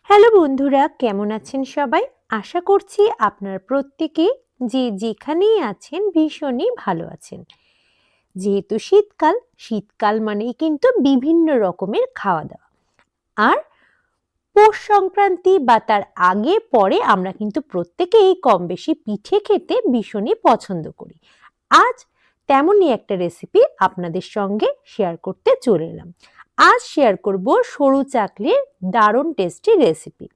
Hello বন্ধুরা, কেমন আছেন সবাই? আশা করছি আপনারা প্রত্যেকেই যে যেখানেই আছেন ভীষণই ভালো আছেন। যেহেতু শীতকাল, শীতকাল মানেই কিন্তু বিভিন্ন রকমের খাওয়া দাওয়া। আর পৌষ সংক্রান্তি বা তার আগে পরে আমরা কিন্তু প্রত্যেকেই কম বেশি পিঠে খেতে ভীষণই পছন্দ করি। আজ তেমনই একটা রেসিপি আপনাদের সঙ্গে শেয়ার করতে চলে এলাম। আজ শেয়ার করব সরু চাকলির দারুণ টেস্টি রেসিপি।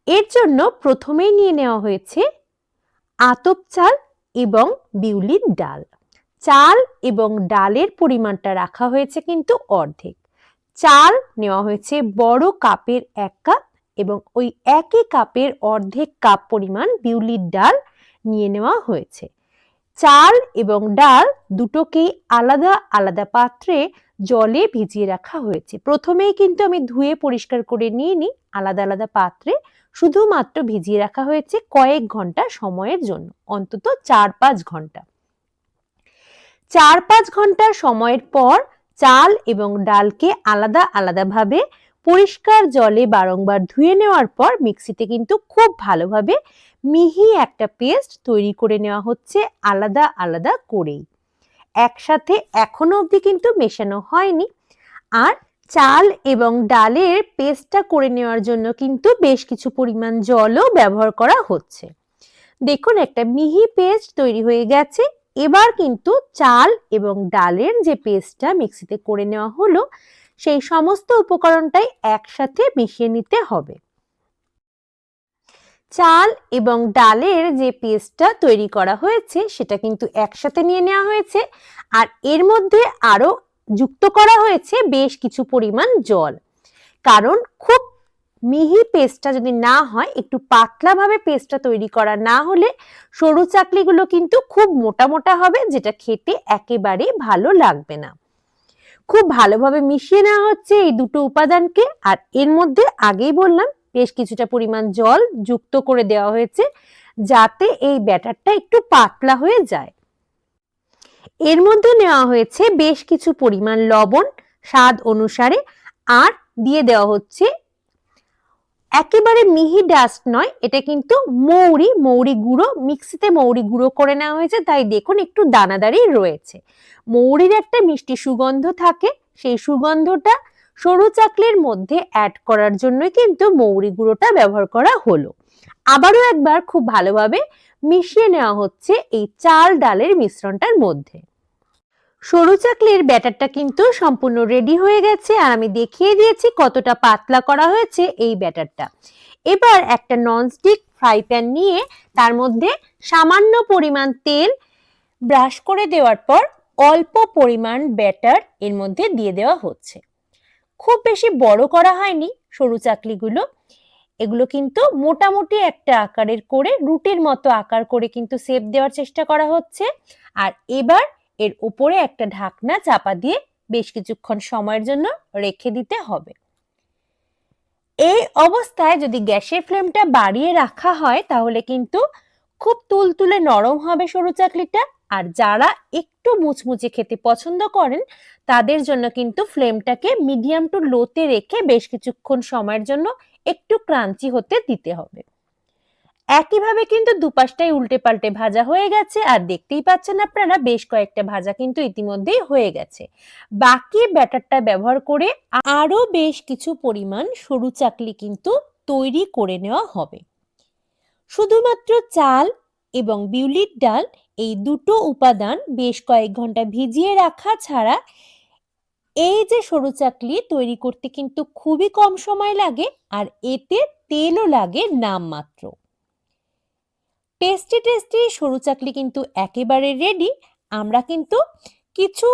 এর জন্য প্রথমেই নিয়ে নেওয়া হয়েছে আতপ চাল এবং বিউলির ডাল। চাল এবং ডালের পরিমাণটা রাখা হয়েছে কিন্তু অর্ধেক। চাল নেওয়া হয়েছে বড় কাপের 1 কাপ এবং ওই একই কাপের অর্ধেক কাপ পরিমাণ বিউলির ডাল নিয়ে নেওয়া হয়েছে। চাল এবং ডাল দুটোকেই আলাদা আলাদা পাত্রে জলে ভিজিয়ে রাখা হয়েছে। প্রথমেই কিন্তু আমি ধুয়ে পরিষ্কার করে নিয়ে নিই আলাদা আলাদা পাত্রে। শুধুমাত্র ভিজিয়ে রাখা হয়েছে কয়েক ঘন্টা সময়ের জন্য, অন্তত 4-5 ঘন্টা। 4-5 ঘন্টা সময়ের পর চাল এবং ডালকে আলাদা আলাদাভাবে পরিষ্কার জলে বারংবার ধুয়ে নেওয়ার পর মিক্সিতে কিন্তু খুব ভালোভাবে মিহি একটা পেস্ট তৈরি করে নেওয়া হচ্ছে আলাদা আলাদা করেই। একসাথে এখনো অবধি কিন্তু মেশানো হয়নি। আর চাল এবং ডালের পেস্টটা করে নেওয়ার জন্য কিন্তু বেশ কিছু পরিমাণ জলও ব্যবহার করা হচ্ছে। দেখুন, একটা মিহি পেস্ট তৈরি হয়ে গেছে। এবার কিন্তু চাল এবং ডালের যে পেস্টটা মিক্সিতে করে নেওয়া হলো, সেই সমস্ত উপকরণটাই একসাথে মিশিয়ে নিতে হবে। চাল এবং ডালের যে পেস্টটা তৈরি করা হয়েছে সেটা কিন্তু একসাথে নিয়ে নেওয়া হয়েছে। আর এর মধ্যে আরো যুক্ত করা হয়েছে বেশ কিছু পরিমাণ জল। কারণ খুব মিহি পেস্টটা যদি না হয়, একটু পাতলা ভাবে পেস্টটা তৈরি করা না হলে সরু চাকলিগুলো কিন্তু খুব মোটা মোটা হবে, যেটা খেতে একেবারে ভালো লাগবে না। খুব ভালোভাবে মিশিয়ে নেওয়া হচ্ছে এই দুটো উপাদানকে। আর এর মধ্যে আগেই বললাম বেশ কিছুটা পরিমাণ জল যুক্ত করে দেওয়া হয়েছে, যাতে এই ব্যাটারটা একটু পাতলা হয়ে যায়। এর মধ্যে নেওয়া হয়েছে বেশ কিছু পরিমাণ লবণ স্বাদ অনুসারে। আর দিয়ে দেওয়া হচ্ছে একেবারে মিহি ডাস্ট নয়, এটা কিন্তু মৌরি গুঁড়ো। মিক্সিতে মৌরি গুঁড়ো করে নেওয়া হয়েছে, তাই দেখুন একটু দানাদারই রয়েছে। মৌরির একটা মিষ্টি সুগন্ধ থাকে, সেই সুগন্ধটা সরু চাকলির মধ্যে অ্যাড করার জন্যই কিন্তু মৌরি গুঁড়োটা ব্যবহার করা হলো। আবারও একবার খুব ভালোভাবে মিশিয়ে নেওয়া হচ্ছে এই চাল ডালের মিশ্রণটার মধ্যে। সরু চাকলির ব্যাটারটা কিন্তু সম্পূর্ণ রেডি হয়ে গেছে, আর আমি দেখিয়ে দিয়েছি কতটা পাতলা করা হয়েছে এই ব্যাটারটা। এবার একটা ননস্টিক ফ্রাই প্যান নিয়ে তার মধ্যে সামান্য পরিমাণ তেল ব্রাশ করে দেওয়ার পর অল্প পরিমাণ ব্যাটার এর মধ্যে দিয়ে দেওয়া হচ্ছে। খুব বেশি বড় করা হয়নি সরু চাকলিগুলো, এগুলো কিন্তু মোটামুটি একটা আকারের করে রুটির মতো আকার করে কিন্তু শেপ দেওয়ার চেষ্টা করা হচ্ছে। আর এবার এর উপরে একটা ঢাকনা চাপা দিয়ে বেশ কিছুক্ষণ সময়ের জন্য রেখে দিতে হবে। এই অবস্থায় যদি গ্যাসের ফ্লেমটা বাড়িয়ে রাখা হয় তাহলে কিন্তু খুব তুলতুলে নরম হবে সরু চাকলিটা। আর যারা একটু মুচমুচে খেতে পছন্দ করেন তাদের জন্য কিন্তু ফ্লেমটাকে মিডিয়াম টু লোতে রেখে বেশ কিছুক্ষণ সময়ের জন্য একটু ক্রাঞ্চি হতে দিতে হবে। একইভাবে কিন্তু দুপাশটাই উল্টে পাল্টে ভাজা হয়ে গেছে, আর দেখতেই পাচ্ছেন আপনারা বেশ কয়েকটা ভাজা কিন্তু ইতিমধ্যেই হয়ে গেছে। বাকি ব্যাটারটা ব্যবহার করে আরো বেশ কিছু পরিমাণ সরু চাকলি কিন্তু তৈরি করে নেওয়া হবে। শুধুমাত্র চাল এবং বিউলির ডাল এই দুটো উপাদান বেশ কয়েক ঘন্টা ভিজিয়ে রাখা ছাড়া এই যে সরু চাকলি তৈরি করতে কিন্তু খুবই কম সময় লাগে, আর এতে তেলও লাগে নামমাত্র। টেস্টি টেস্টি সরু চাকলি কিন্তু একেবারে রেডি। আমরা কিন্তু কিছু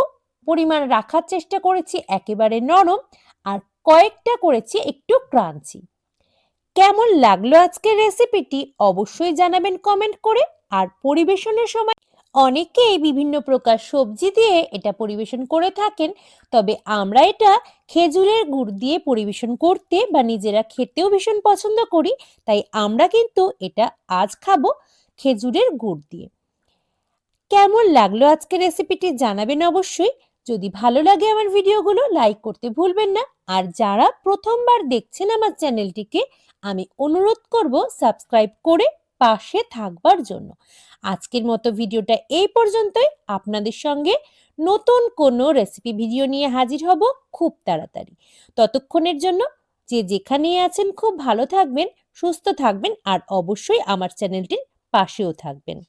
পরিমাণ রাখার চেষ্টা করেছি একেবারে নরম, আর কয়েকটা করেছি একটু ক্রাঞ্চি। কেমন লাগলো আজকের রেসিপিটি অবশ্যই জানাবেন কমেন্ট করে। আর পরিবেশনের সময় অনেকেই বিভিন্ন প্রকার সবজি দিয়ে এটা পরিবেশন করে থাকেন, তবে আমরা এটা খেজুরের গুড় দিয়ে পরিবেশন করতে বা নিজেরা খেতেও ভীষণ পছন্দ করি। তাই আমরা কিন্তু এটা আজ খাবো খেজুরের গুড় দিয়ে। কেমন লাগলো আজকের রেসিপিটি জানাবেন অবশ্যই। যদি ভালো লাগে আমার ভিডিওগুলো লাইক করতে ভুলবেন না। আর যারা প্রথমবার দেখছেন আমার চ্যানেলটিকে, আমি অনুরোধ করব সাবস্ক্রাইব করে পাশে থাকবার জন্য। আজকের মতো ভিডিওটা এই পর্যন্তই। আপনাদের সঙ্গে নতুন কোনো রেসিপি ভিডিও নিয়ে হাজির হব খুব তাড়াতাড়ি। ততক্ষণের জন্য যে যেখানেই আছেন খুব ভালো থাকবেন, সুস্থ থাকবেন আর অবশ্যই আমার চ্যানেলটির পাশেও থাকবেন।